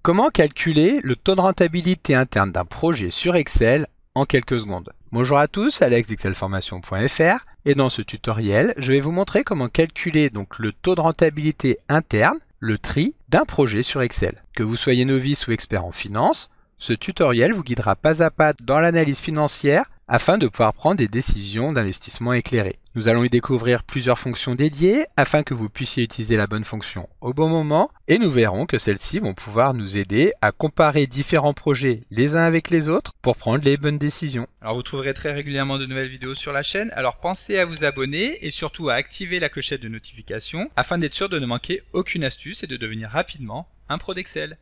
Comment calculer le taux de rentabilité interne d'un projet sur Excel en quelques secondes? Bonjour à tous, Alex d'excelformation.fr et dans ce tutoriel, je vais vous montrer comment calculer donc le taux de rentabilité interne, le TRI, d'un projet sur Excel. Que vous soyez novice ou expert en finance, ce tutoriel vous guidera pas à pas dans l'analyse financière afin de pouvoir prendre des décisions d'investissement éclairées. Nous allons y découvrir plusieurs fonctions dédiées afin que vous puissiez utiliser la bonne fonction au bon moment et nous verrons que celles-ci vont pouvoir nous aider à comparer différents projets les uns avec les autres pour prendre les bonnes décisions. Alors vous trouverez très régulièrement de nouvelles vidéos sur la chaîne, alors pensez à vous abonner et surtout à activer la clochette de notification afin d'être sûr de ne manquer aucune astuce et de devenir rapidement un pro d'Excel.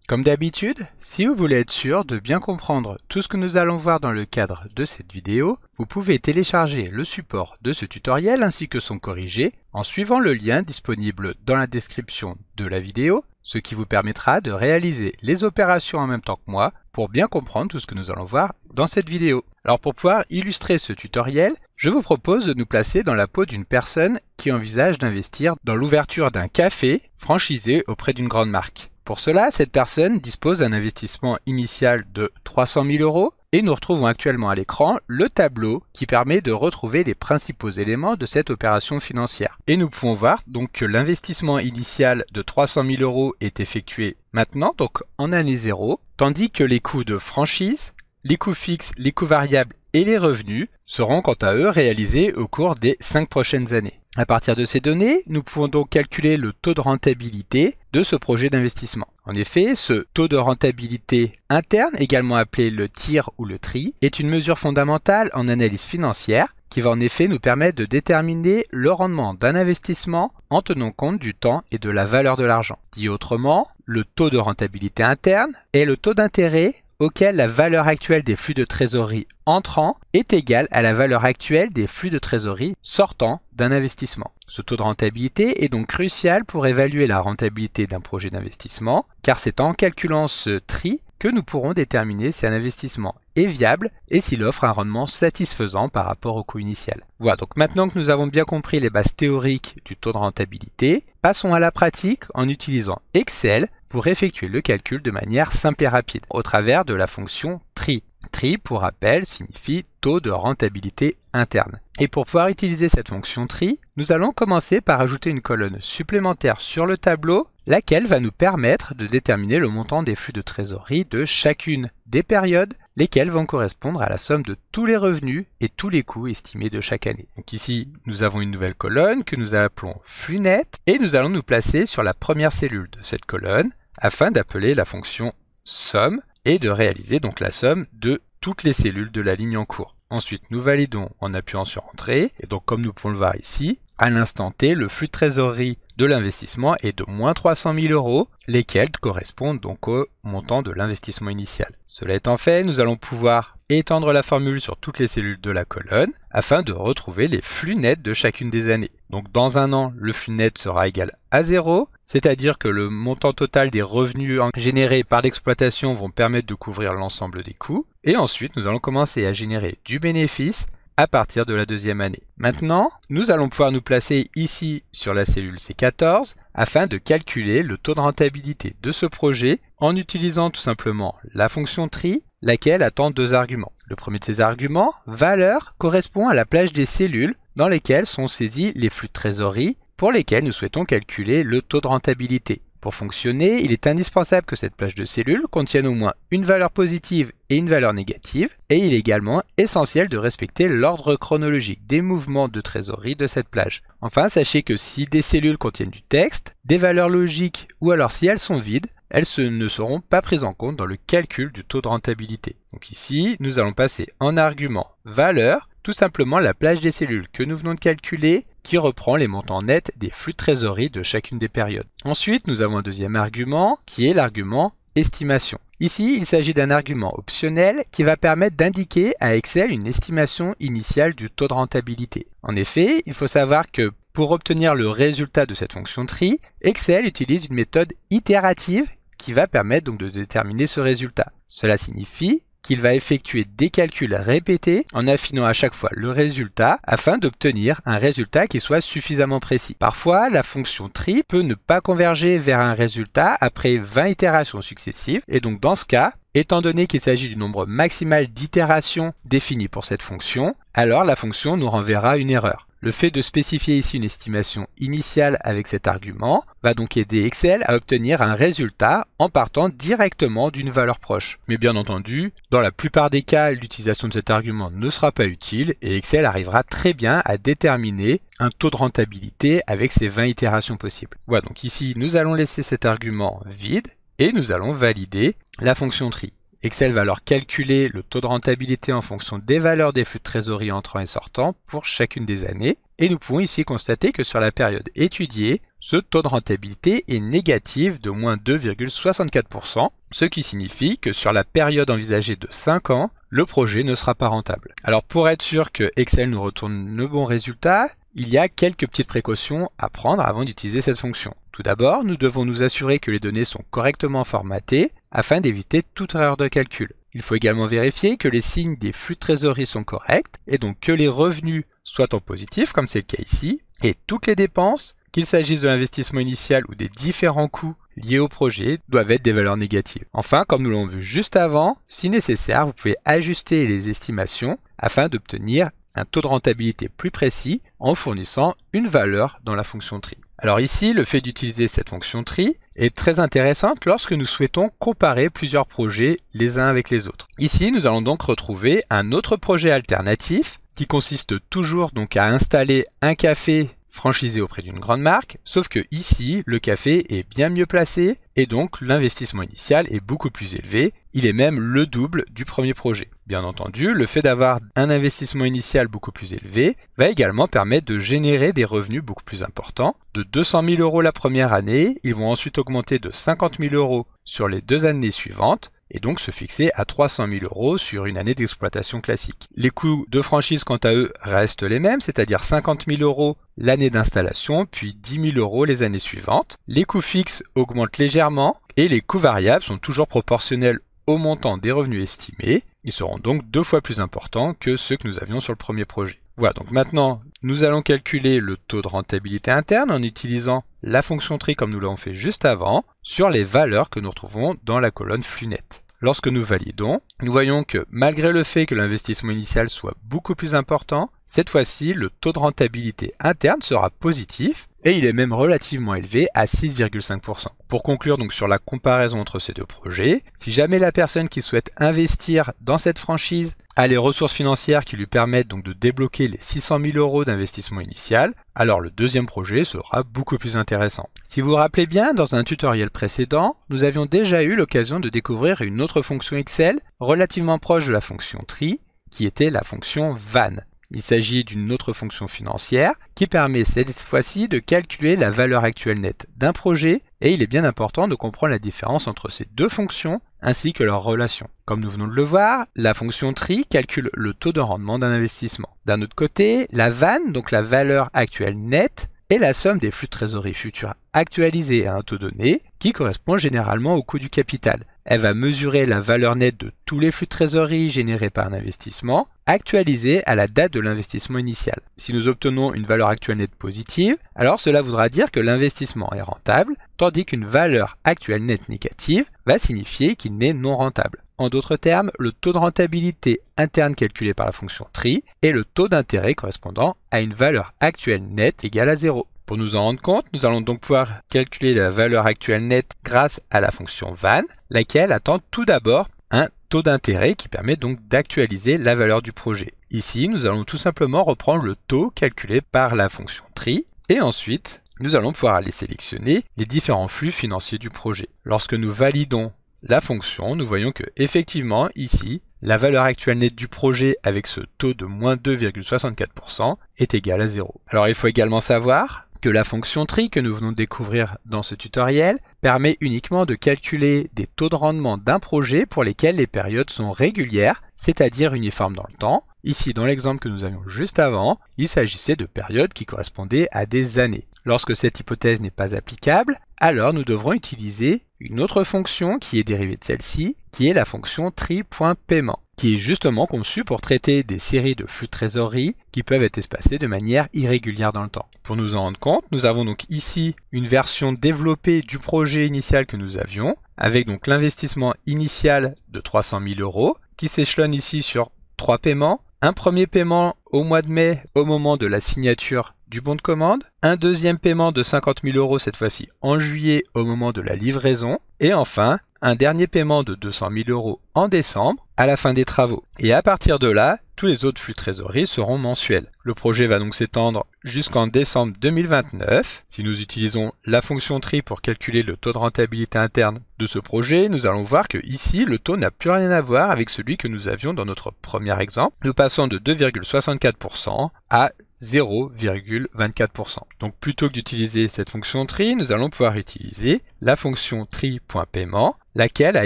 Comme d'habitude, si vous voulez être sûr de bien comprendre tout ce que nous allons voir dans le cadre de cette vidéo, vous pouvez télécharger le support de ce tutoriel ainsi que son corrigé en suivant le lien disponible dans la description de la vidéo, ce qui vous permettra de réaliser les opérations en même temps que moi pour bien comprendre tout ce que nous allons voir dans cette vidéo. Alors pour pouvoir illustrer ce tutoriel, je vous propose de nous placer dans la peau d'une personne qui envisage d'investir dans l'ouverture d'un café franchisé auprès d'une grande marque. Pour cela, cette personne dispose d'un investissement initial de 300 000 € et nous retrouvons actuellement à l'écran le tableau qui permet de retrouver les principaux éléments de cette opération financière. Et nous pouvons voir donc que l'investissement initial de 300 000 € est effectué maintenant, donc en année 0, tandis que les coûts de franchise, les coûts fixes, les coûts variables et les revenus seront quant à eux réalisés au cours des 5 prochaines années. À partir de ces données, nous pouvons donc calculer le taux de rentabilité de ce projet d'investissement. En effet, ce taux de rentabilité interne, également appelé le TIR ou le TRI, est une mesure fondamentale en analyse financière qui va en effet nous permettre de déterminer le rendement d'un investissement en tenant compte du temps et de la valeur de l'argent. Dit autrement, le taux de rentabilité interne est le taux d'intérêt auquel la valeur actuelle des flux de trésorerie entrant est égale à la valeur actuelle des flux de trésorerie sortant d'un investissement. Ce taux de rentabilité est donc crucial pour évaluer la rentabilité d'un projet d'investissement, car c'est en calculant ce TRI que nous pourrons déterminer si un investissement est viable et s'il offre un rendement satisfaisant par rapport au coût initial. Voilà, donc maintenant que nous avons bien compris les bases théoriques du taux de rentabilité, passons à la pratique en utilisant Excel pour effectuer le calcul de manière simple et rapide au travers de la fonction TRI. TRI, pour rappel, signifie taux de rentabilité interne. Et pour pouvoir utiliser cette fonction TRI, nous allons commencer par ajouter une colonne supplémentaire sur le tableau, laquelle va nous permettre de déterminer le montant des flux de trésorerie de chacune des périodes, lesquelles vont correspondre à la somme de tous les revenus et tous les coûts estimés de chaque année. Donc ici, nous avons une nouvelle colonne que nous appelons flux net et nous allons nous placer sur la première cellule de cette colonne afin d'appeler la fonction somme et de réaliser donc la somme de toutes les cellules de la ligne en cours. Ensuite, nous validons en appuyant sur Entrée et donc comme nous pouvons le voir ici, à l'instant T, le flux de trésorerie de l'investissement est de moins 300 000 €, lesquels correspondent donc au montant de l'investissement initial. Cela étant fait, nous allons pouvoir étendre la formule sur toutes les cellules de la colonne afin de retrouver les flux nets de chacune des années. Donc dans un an, le flux net sera égal à 0, c'est-à-dire que le montant total des revenus générés par l'exploitation vont permettre de couvrir l'ensemble des coûts. Et ensuite, nous allons commencer à générer du bénéfice à partir de la deuxième année. Maintenant, nous allons pouvoir nous placer ici sur la cellule C14 afin de calculer le taux de rentabilité de ce projet en utilisant tout simplement la fonction TRI, laquelle attend deux arguments. Le premier de ces arguments, valeur, correspond à la plage des cellules dans lesquelles sont saisis les flux de trésorerie pour lesquels nous souhaitons calculer le taux de rentabilité. Pour fonctionner, il est indispensable que cette plage de cellules contienne au moins une valeur positive et une valeur négative, et il est également essentiel de respecter l'ordre chronologique des mouvements de trésorerie de cette plage. Enfin, sachez que si des cellules contiennent du texte, des valeurs logiques ou alors si elles sont vides, elles ne seront pas prises en compte dans le calcul du taux de rentabilité. Donc ici, nous allons passer en argument valeur, tout simplement la plage des cellules que nous venons de calculer qui reprend les montants nets des flux de trésorerie de chacune des périodes. Ensuite, nous avons un deuxième argument qui est l'argument estimation. Ici, il s'agit d'un argument optionnel qui va permettre d'indiquer à Excel une estimation initiale du taux de rentabilité. En effet, il faut savoir que pour obtenir le résultat de cette fonction TRI, Excel utilise une méthode itérative qui va permettre donc de déterminer ce résultat. Cela signifie qu'il va effectuer des calculs répétés en affinant à chaque fois le résultat afin d'obtenir un résultat qui soit suffisamment précis. Parfois, la fonction tri peut ne pas converger vers un résultat après 20 itérations successives et donc dans ce cas, étant donné qu'il s'agit du nombre maximal d'itérations défini pour cette fonction, alors la fonction nous renverra une erreur. Le fait de spécifier ici une estimation initiale avec cet argument va donc aider Excel à obtenir un résultat en partant directement d'une valeur proche. Mais bien entendu, dans la plupart des cas, l'utilisation de cet argument ne sera pas utile et Excel arrivera très bien à déterminer un taux de rentabilité avec ces 20 itérations possibles. Voilà, donc ici, nous allons laisser cet argument vide et nous allons valider la fonction tri. Excel va alors calculer le taux de rentabilité en fonction des valeurs des flux de trésorerie entrants et sortants pour chacune des années. Et nous pouvons ici constater que sur la période étudiée, ce taux de rentabilité est négatif de moins 2,64%, ce qui signifie que sur la période envisagée de 5 ans, le projet ne sera pas rentable. Alors pour être sûr que Excel nous retourne le bon résultat, il y a quelques petites précautions à prendre avant d'utiliser cette fonction. Tout d'abord, nous devons nous assurer que les données sont correctement formatées afin d'éviter toute erreur de calcul. Il faut également vérifier que les signes des flux de trésorerie sont corrects et donc que les revenus soient en positif, comme c'est le cas ici, et toutes les dépenses, qu'il s'agisse de l'investissement initial ou des différents coûts liés au projet, doivent être des valeurs négatives. Enfin, comme nous l'avons vu juste avant, si nécessaire, vous pouvez ajuster les estimations afin d'obtenir un taux de rentabilité plus précis en fournissant une valeur dans la fonction tri. Alors ici, le fait d'utiliser cette fonction tri est très intéressante lorsque nous souhaitons comparer plusieurs projets les uns avec les autres. Ici, nous allons donc retrouver un autre projet alternatif qui consiste toujours donc à installer un café franchisé auprès d'une grande marque, sauf que ici, le café est bien mieux placé et donc l'investissement initial est beaucoup plus élevé. Il est même le double du premier projet. Bien entendu, le fait d'avoir un investissement initial beaucoup plus élevé va également permettre de générer des revenus beaucoup plus importants. De 200 000 € la première année, ils vont ensuite augmenter de 50 000 € sur les 2 années suivantes et donc se fixer à 300 000 € sur une année d'exploitation classique. Les coûts de franchise, quant à eux, restent les mêmes, c'est-à-dire 50 000 € l'année d'installation, puis 10 000 € les années suivantes. Les coûts fixes augmentent légèrement et les coûts variables sont toujours proportionnels au montant des revenus estimés. Ils seront donc 2 fois plus importants que ceux que nous avions sur le premier projet. Voilà, donc maintenant, nous allons calculer le taux de rentabilité interne en utilisant la fonction tri comme nous l'avons fait juste avant sur les valeurs que nous retrouvons dans la colonne flux net. Lorsque nous validons, nous voyons que malgré le fait que l'investissement initial soit beaucoup plus important, cette fois-ci, le taux de rentabilité interne sera positif et il est même relativement élevé à 6,5%. Pour conclure donc sur la comparaison entre ces deux projets, si jamais la personne qui souhaite investir dans cette franchise a les ressources financières qui lui permettent donc de débloquer les 600 000 € d'investissement initial, alors le deuxième projet sera beaucoup plus intéressant. Si vous vous rappelez bien, dans un tutoriel précédent, nous avions déjà eu l'occasion de découvrir une autre fonction Excel relativement proche de la fonction tri, qui était la fonction VAN. Il s'agit d'une autre fonction financière qui permet cette fois-ci de calculer la valeur actuelle nette d'un projet et il est bien important de comprendre la différence entre ces deux fonctions ainsi que leur relation. Comme nous venons de le voir, la fonction tri calcule le taux de rendement d'un investissement. D'un autre côté, la VAN, donc la valeur actuelle nette, est la somme des flux de trésorerie futurs actualisés à un taux donné qui correspond généralement au coût du capital. Elle va mesurer la valeur nette de tous les flux de trésorerie générés par un investissement, actualisés à la date de l'investissement initial. Si nous obtenons une valeur actuelle nette positive, alors cela voudra dire que l'investissement est rentable, tandis qu'une valeur actuelle nette négative va signifier qu'il n'est non rentable. En d'autres termes, le taux de rentabilité interne calculé par la fonction tri est le taux d'intérêt correspondant à une valeur actuelle nette égale à 0. Pour nous en rendre compte, nous allons donc pouvoir calculer la valeur actuelle nette grâce à la fonction VAN, laquelle attend tout d'abord un taux d'intérêt qui permet donc d'actualiser la valeur du projet. Ici, nous allons tout simplement reprendre le taux calculé par la fonction tri et ensuite, nous allons pouvoir aller sélectionner les différents flux financiers du projet. Lorsque nous validons la fonction, nous voyons que effectivement ici, la valeur actuelle nette du projet avec ce taux de moins 2,64% est égale à 0. Alors il faut également savoir que la fonction tri que nous venons de découvrir dans ce tutoriel permet uniquement de calculer des taux de rendement d'un projet pour lesquels les périodes sont régulières, c'est-à-dire uniformes dans le temps. Ici, dans l'exemple que nous avions juste avant, il s'agissait de périodes qui correspondaient à des années. Lorsque cette hypothèse n'est pas applicable, alors nous devrons utiliser une autre fonction qui est dérivée de celle-ci, qui est la fonction tri.paiement, qui est justement conçue pour traiter des séries de flux de trésorerie qui peuvent être espacés de manière irrégulière dans le temps. Pour nous en rendre compte, nous avons donc ici une version développée du projet initial que nous avions, avec donc l'investissement initial de 300 000 € qui s'échelonne ici sur 3 paiements. Un premier paiement au mois de mai au moment de la signature du bon de commande, un deuxième paiement de 50 000 € cette fois-ci en juillet au moment de la livraison, et enfin un dernier paiement de 200 000 € en décembre à la fin des travaux. Et à partir de là, tous les autres flux de trésorerie seront mensuels. Le projet va donc s'étendre jusqu'en décembre 2029. Si nous utilisons la fonction tri pour calculer le taux de rentabilité interne de ce projet, nous allons voir que ici, le taux n'a plus rien à voir avec celui que nous avions dans notre premier exemple. Nous passons de 2,64% à 0,24%. Donc plutôt que d'utiliser cette fonction tri, nous allons pouvoir utiliser la fonction tri.paiement, laquelle a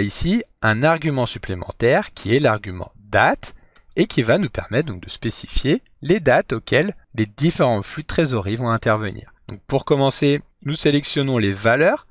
ici un argument supplémentaire qui est l'argument date et qui va nous permettre donc de spécifier les dates auxquelles les différents flux de trésorerie vont intervenir. Donc pour commencer, nous sélectionnons les valeurs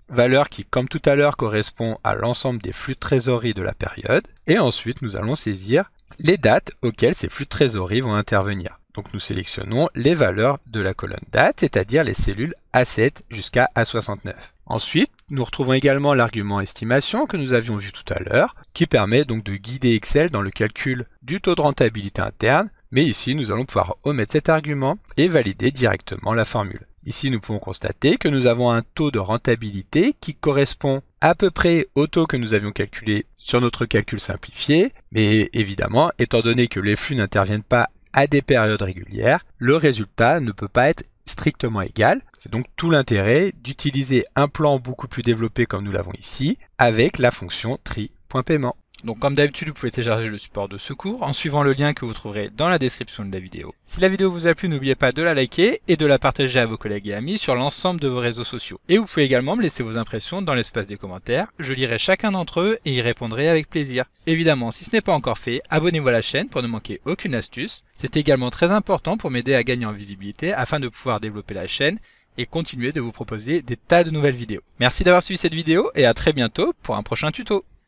qui comme tout à l'heure correspond à l'ensemble des flux de trésorerie de la période, et ensuite nous allons saisir les dates auxquelles ces flux de trésorerie vont intervenir. Donc nous sélectionnons les valeurs de la colonne date, c'est-à-dire les cellules A7 jusqu'à A69. Ensuite, nous retrouvons également l'argument estimation que nous avions vu tout à l'heure, qui permet donc de guider Excel dans le calcul du taux de rentabilité interne, mais ici nous allons pouvoir omettre cet argument et valider directement la formule. Ici nous pouvons constater que nous avons un taux de rentabilité qui correspond à peu près au taux que nous avions calculé sur notre calcul simplifié, mais évidemment, étant donné que les flux n'interviennent pas à des périodes régulières, le résultat ne peut pas être strictement égal. C'est donc tout l'intérêt d'utiliser un plan beaucoup plus développé comme nous l'avons ici, avec la fonction tri.paiement. Donc comme d'habitude, vous pouvez télécharger le support de ce cours en suivant le lien que vous trouverez dans la description de la vidéo. Si la vidéo vous a plu, n'oubliez pas de la liker et de la partager à vos collègues et amis sur l'ensemble de vos réseaux sociaux. Et vous pouvez également me laisser vos impressions dans l'espace des commentaires, je lirai chacun d'entre eux et y répondrai avec plaisir. Évidemment, si ce n'est pas encore fait, abonnez-vous à la chaîne pour ne manquer aucune astuce. C'est également très important pour m'aider à gagner en visibilité afin de pouvoir développer la chaîne et continuer de vous proposer des tas de nouvelles vidéos. Merci d'avoir suivi cette vidéo et à très bientôt pour un prochain tuto.